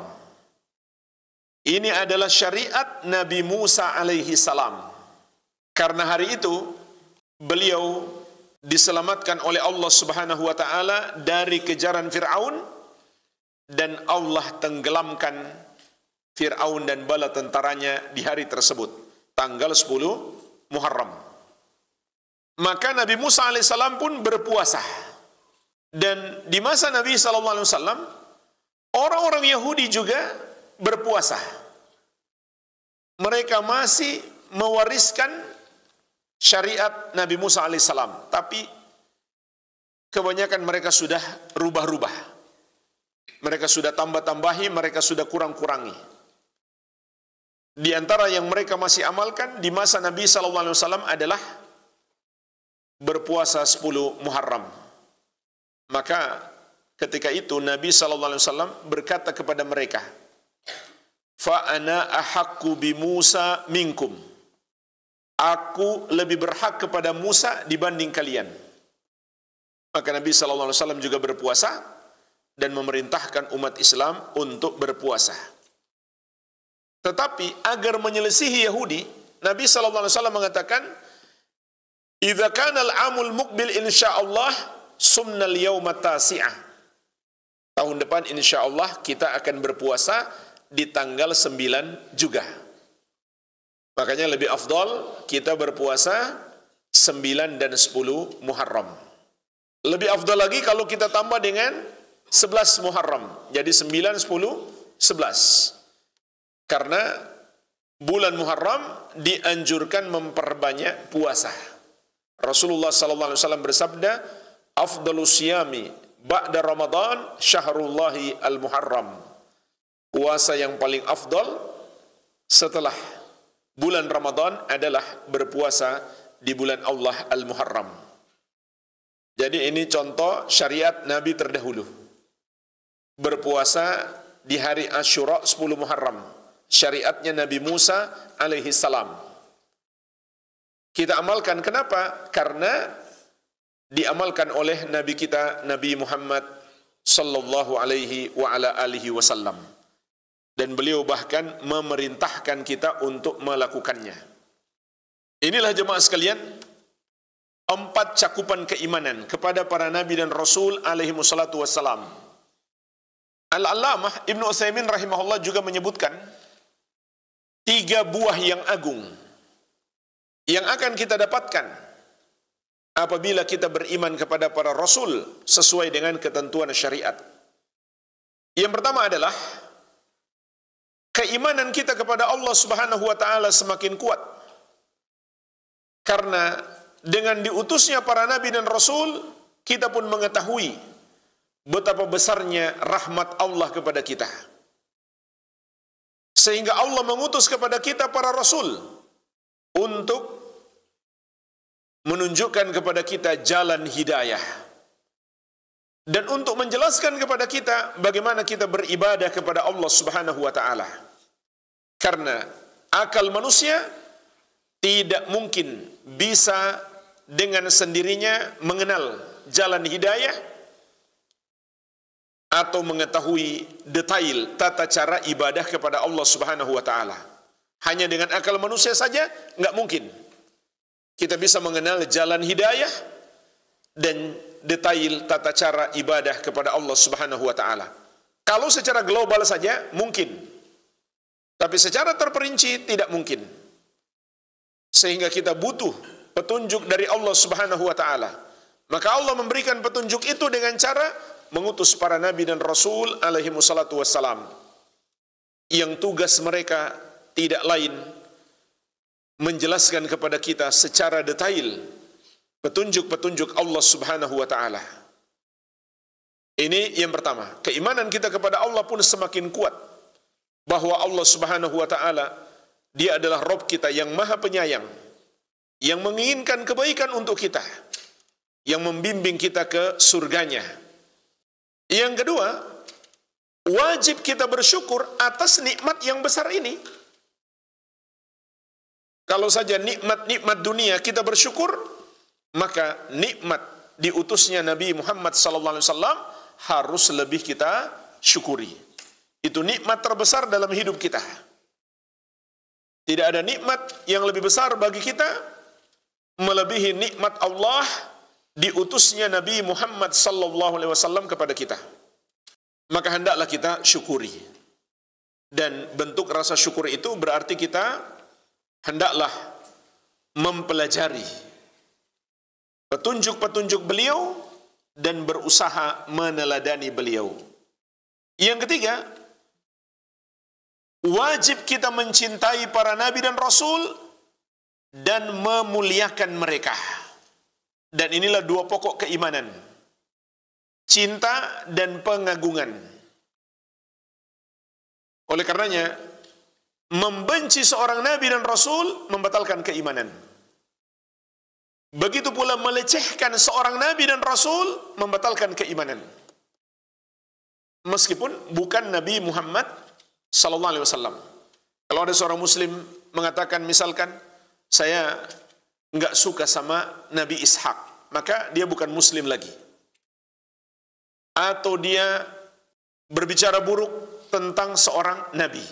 Ini adalah syariat Nabi Musa alaihi salam. Karena hari itu beliau diselamatkan oleh Allah Subhanahu wa taala dari kejaran Firaun, dan Allah tenggelamkan Firaun dan bala tentaranya di hari tersebut, tanggal 10 Muharram. Maka Nabi Musa alaihissalam pun berpuasa. Dan di masa Nabi sallallahu alaihi wasallam, orang-orang Yahudi juga berpuasa. Mereka masih mewariskan syariat Nabi Musa alaihissalam, tapi kebanyakan mereka sudah rubah-rubah. Mereka sudah tambah-tambahi, mereka sudah kurang-kurangi. Di antara yang mereka masih amalkan di masa Nabi SAW adalah berpuasa 10 Muharram. Maka ketika itu Nabi SAW berkata kepada mereka, "Fa ana ahaqqu bi Musa minkum." Aku lebih berhak kepada Musa dibanding kalian. Maka Nabi SAW juga berpuasa dan memerintahkan umat Islam untuk berpuasa. Tetapi agar menyelisihi Yahudi, Nabi SAW mengatakan, "Idza kana al-amul muqbil insyaallah sumnal yawma tasi'ah." Tahun depan insyaallah kita akan berpuasa di tanggal 9 juga. Makanya lebih afdal kita berpuasa 9 dan 10 Muharram. Lebih afdal lagi kalau kita tambah dengan 11 Muharram. Jadi 9, 10, 11. Karena bulan Muharram dianjurkan memperbanyak puasa. Rasulullah SAW bersabda, "Afdalus siyami ba'da Ramadan syahrullahi al-Muharram." Puasa yang paling afdal setelah bulan Ramadan adalah berpuasa di bulan Allah Al-Muharram. Jadi ini contoh syariat Nabi terdahulu. Berpuasa di hari Asyura 10 Muharram. Syariatnya Nabi Musa alaihi salam. Kita amalkan, kenapa? Karena diamalkan oleh Nabi kita, Nabi Muhammad sallallahu alaihi wa ala alihi wasallam. Dan beliau bahkan memerintahkan kita untuk melakukannya. Inilah jemaah sekalian, 4 cakupan keimanan kepada para nabi dan rasul alaihi wassalatu wassalam. Al-Allamah Ibnu Utsaimin rahimahullah juga menyebutkan 3 buah yang agung yang akan kita dapatkan apabila kita beriman kepada para rasul sesuai dengan ketentuan syariat. Yang pertama adalah keimanan kita kepada Allah Subhanahu wa taala semakin kuat. Karena dengan diutusnya para nabi dan rasul, kita pun mengetahui betapa besarnya rahmat Allah kepada kita. Sehingga Allah mengutus kepada kita para rasul untuk menunjukkan kepada kita jalan hidayah. Dan untuk menjelaskan kepada kita bagaimana kita beribadah kepada Allah Subhanahu wa taala. Karena akal manusia tidak mungkin bisa dengan sendirinya mengenal jalan hidayah atau mengetahui detail tata cara ibadah kepada Allah Subhanahu wa taala. Hanya dengan akal manusia saja nggak mungkin. kita bisa mengenal jalan hidayah dan detail tata cara ibadah kepada Allah Subhanahu wa taala. Kalau secara global saja mungkin, tapi secara terperinci tidak mungkin. Sehingga kita butuh petunjuk dari Allah Subhanahu wa taala. Maka Allah memberikan petunjuk itu dengan cara mengutus para nabi dan rasul alaihi wassalatu wassalam, yang tugas mereka tidak lain menjelaskan kepada kita secara detail petunjuk-petunjuk Allah Subhanahu wa taala. Ini yang pertama. Keimanan kita kepada Allah pun semakin kuat, bahwa Allah Subhanahu wa taala Dia adalah Rabb kita yang Maha Penyayang, yang menginginkan kebaikan untuk kita, yang membimbing kita ke surganya. Yang kedua, wajib kita bersyukur atas nikmat yang besar ini. Kalau saja nikmat-nikmat dunia kita bersyukur, maka nikmat diutusnya Nabi Muhammad SAW harus lebih kita syukuri. Itu nikmat terbesar dalam hidup kita. Tidak ada nikmat yang lebih besar bagi kita melebihi nikmat Allah diutusnya Nabi Muhammad SAW kepada kita. Maka hendaklah kita syukuri. Dan bentuk rasa syukur itu berarti kita hendaklah mempelajari petunjuk-petunjuk beliau dan berusaha meneladani beliau. Yang ketiga, wajib kita mencintai para nabi dan rasul dan memuliakan mereka. Dan inilah dua pokok keimanan: cinta dan pengagungan. Oleh karenanya, membenci seorang nabi dan rasul membatalkan keimanan. Begitu pula melecehkan seorang nabi dan rasul membatalkan keimanan. Meskipun bukan Nabi Muhammad sallallahu alaihi wasallam. Kalau ada seorang muslim mengatakan misalkan, saya enggak suka sama Nabi Ishak, maka dia bukan muslim lagi. Atau dia berbicara buruk tentang seorang nabi,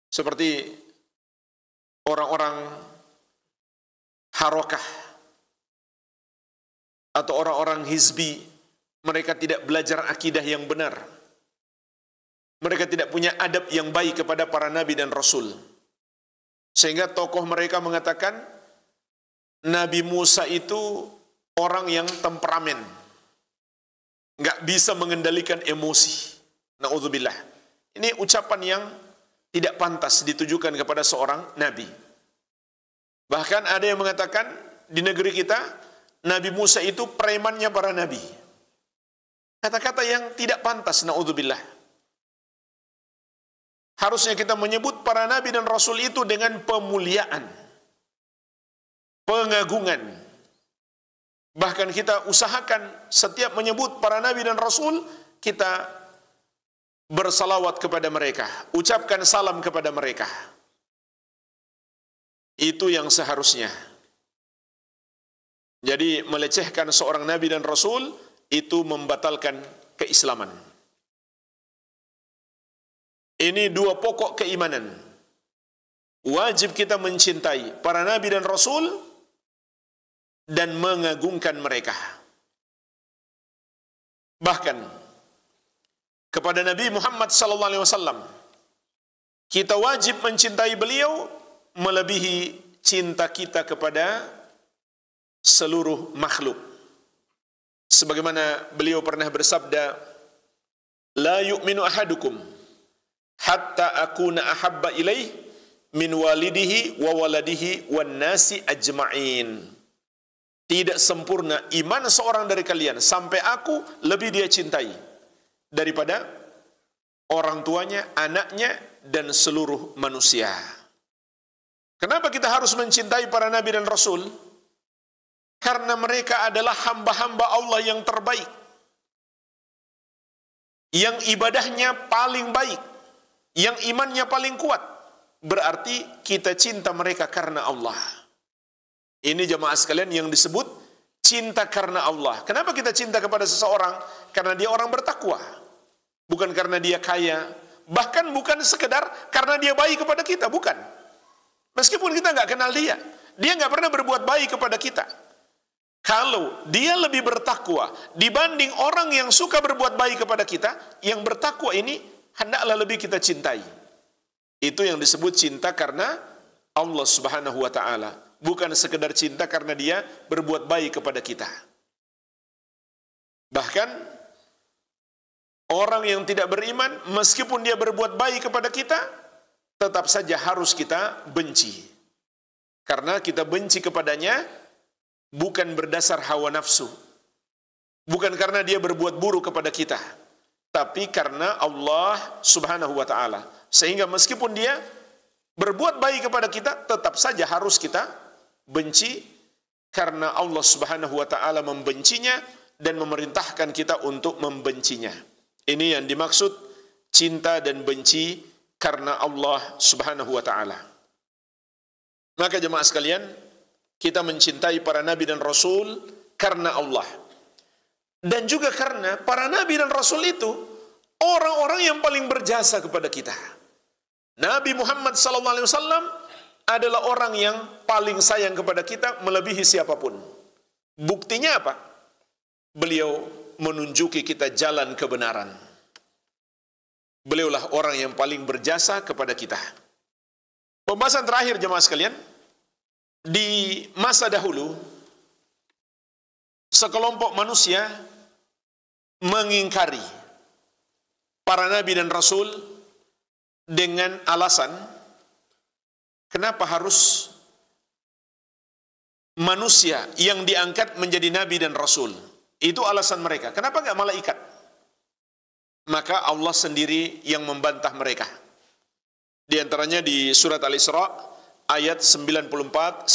seperti orang-orang Harokah atau orang-orang hizbi. Mereka tidak belajar akidah yang benar. Mereka tidak punya adab yang baik kepada para nabi dan rasul. Sehingga tokoh mereka mengatakan Nabi Musa itu orang yang temperamen, nggak bisa mengendalikan emosi. Na'udzubillah. Ini ucapan yang tidak pantas ditujukan kepada seorang nabi. Bahkan ada yang mengatakan di negeri kita, Nabi Musa itu premannya para nabi. Kata-kata yang tidak pantas, na'udzubillah. Harusnya kita menyebut para nabi dan rasul itu dengan pemuliaan, pengagungan. Bahkan kita usahakan setiap menyebut para nabi dan rasul, kita bersalawat kepada mereka, ucapkan salam kepada mereka. Itu yang seharusnya. Jadi melecehkan seorang nabi dan rasul itu membatalkan keislaman. Ini dua pokok keimanan. Wajib kita mencintai para nabi dan rasul dan mengagungkan mereka. Bahkan kepada Nabi Muhammad SAW, kita wajib mencintai beliau melebihi cinta kita kepada seluruh makhluk. Sebagaimana beliau pernah bersabda, la yu'minu ahadukum hatta akuna ahabba ilaih min walidihi wa waladihi wan nasi ajma'in. Tidak sempurna iman seorang dari kalian sampai aku lebih dia cintai daripada orang tuanya, anaknya, dan seluruh manusia. Kenapa kita harus mencintai para nabi dan rasul? Karena mereka adalah hamba-hamba Allah yang terbaik, yang ibadahnya paling baik, yang imannya paling kuat. Berarti kita cinta mereka karena Allah. Ini jamaah sekalian yang disebut cinta karena Allah. Kenapa kita cinta kepada seseorang? Karena dia orang bertakwa, bukan karena dia kaya, bahkan bukan sekedar karena dia baik kepada kita, bukan. Meskipun kita nggak kenal dia, dia nggak pernah berbuat baik kepada kita. Kalau dia lebih bertakwa dibanding orang yang suka berbuat baik kepada kita, yang bertakwa ini hendaklah lebih kita cintai. Itu yang disebut cinta karena Allah Subhanahu wa ta'ala. Bukan sekedar cinta karena dia berbuat baik kepada kita. Bahkan orang yang tidak beriman, meskipun dia berbuat baik kepada kita, tetap saja harus kita benci. Karena kita benci kepadanya bukan berdasar hawa nafsu. Bukan karena dia berbuat buruk kepada kita, tapi karena Allah Subhanahu wa ta'ala. Sehingga meskipun dia berbuat baik kepada kita, tetap saja harus kita benci, karena Allah Subhanahu wa ta'ala membencinya dan memerintahkan kita untuk membencinya. Ini yang dimaksud cinta dan benci karena Allah Subhanahu wa ta'ala. Maka jemaah sekalian, kita mencintai para nabi dan rasul karena Allah. Dan juga karena para nabi dan rasul itu orang-orang yang paling berjasa kepada kita. Nabi Muhammad SAW adalah orang yang paling sayang kepada kita melebihi siapapun. Buktinya apa? Beliau menunjuki kita jalan kebenaran. Beliaulah orang yang paling berjasa kepada kita. Pembahasan terakhir jemaah sekalian, di masa dahulu sekelompok manusia mengingkari para nabi dan rasul dengan alasan, kenapa harus manusia yang diangkat menjadi nabi dan rasul? Itu alasan mereka. Kenapa enggak malaikat? Maka Allah sendiri yang membantah mereka. Di antaranya di surat Al-Isra ayat 94-95.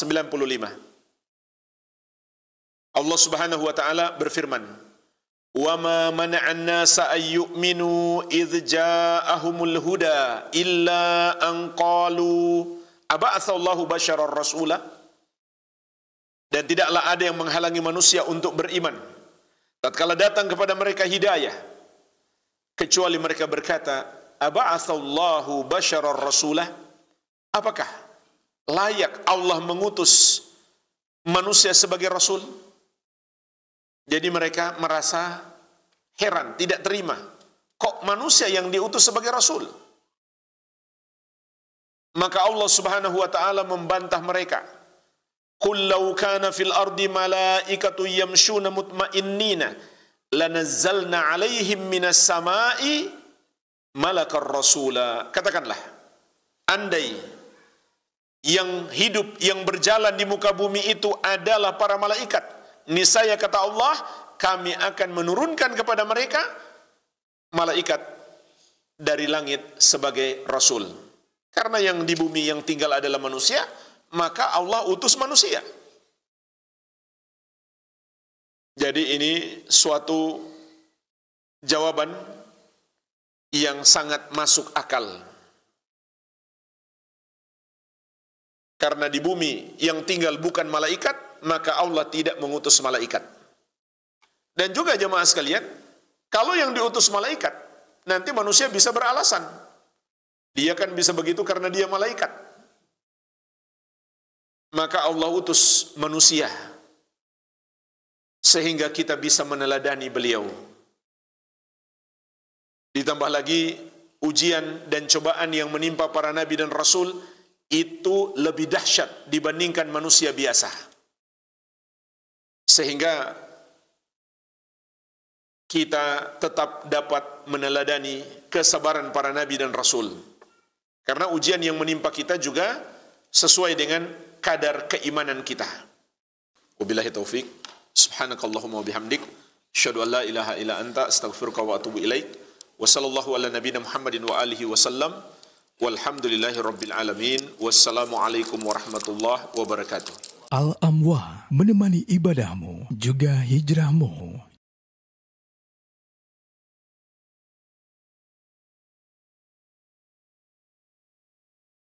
Allah Subhanahu wa taala berfirman, "Wa ma mana'an nasa ay yu'minu idz ja'ahumul huda illa an qalu aba'atsallahu basyarar rasula." Dan tidaklah ada yang menghalangi manusia untuk beriman tatkala datang kepada mereka hidayah, kecuali mereka berkata, aba'atsallahu basyarar rasulah. Apakah layak Allah mengutus manusia sebagai rasul? Jadi mereka merasa heran, tidak terima. Kok manusia yang diutus sebagai rasul? Maka Allah Subhanahu wa ta'ala membantah mereka. Qul law kana fil ardi malaikatu yamshuna mutmainnina lanazzalna 'alaihim minas sama'i malakar rasula. Katakanlah, andai yang hidup, yang berjalan di muka bumi itu adalah para malaikat, niscaya kata Allah, kami akan menurunkan kepada mereka malaikat dari langit sebagai rasul. Karena yang di bumi yang tinggal adalah manusia, maka Allah utus manusia. Jadi ini suatu jawaban yang sangat masuk akal. Karena di bumi yang tinggal bukan malaikat, maka Allah tidak mengutus malaikat. Dan juga jemaah sekalian, kalau yang diutus malaikat, nanti manusia bisa beralasan. Dia kan bisa begitu karena dia malaikat. Maka Allah utus manusia sehingga kita bisa meneladani beliau. Ditambah lagi ujian dan cobaan yang menimpa para nabi dan rasul itu lebih dahsyat dibandingkan manusia biasa. Sehingga kita tetap dapat meneladani kesabaran para nabi dan rasul. Karena ujian yang menimpa kita juga sesuai dengan kadar keimanan kita. Wabillahi taufik. Subhanakallahumma wa bihamdik, asyhadu an la ilaha illa anta, astaghfiruka wa atubu ilaik. Wa sallallahu ala nabiyyina Muhammadin wa alihi wasallam. Walhamdulillahi rabbil alamin. Wassalamualaikum warahmatullahi wabarakatuh. Al-Amwa menemani ibadahmu juga hijrahmu.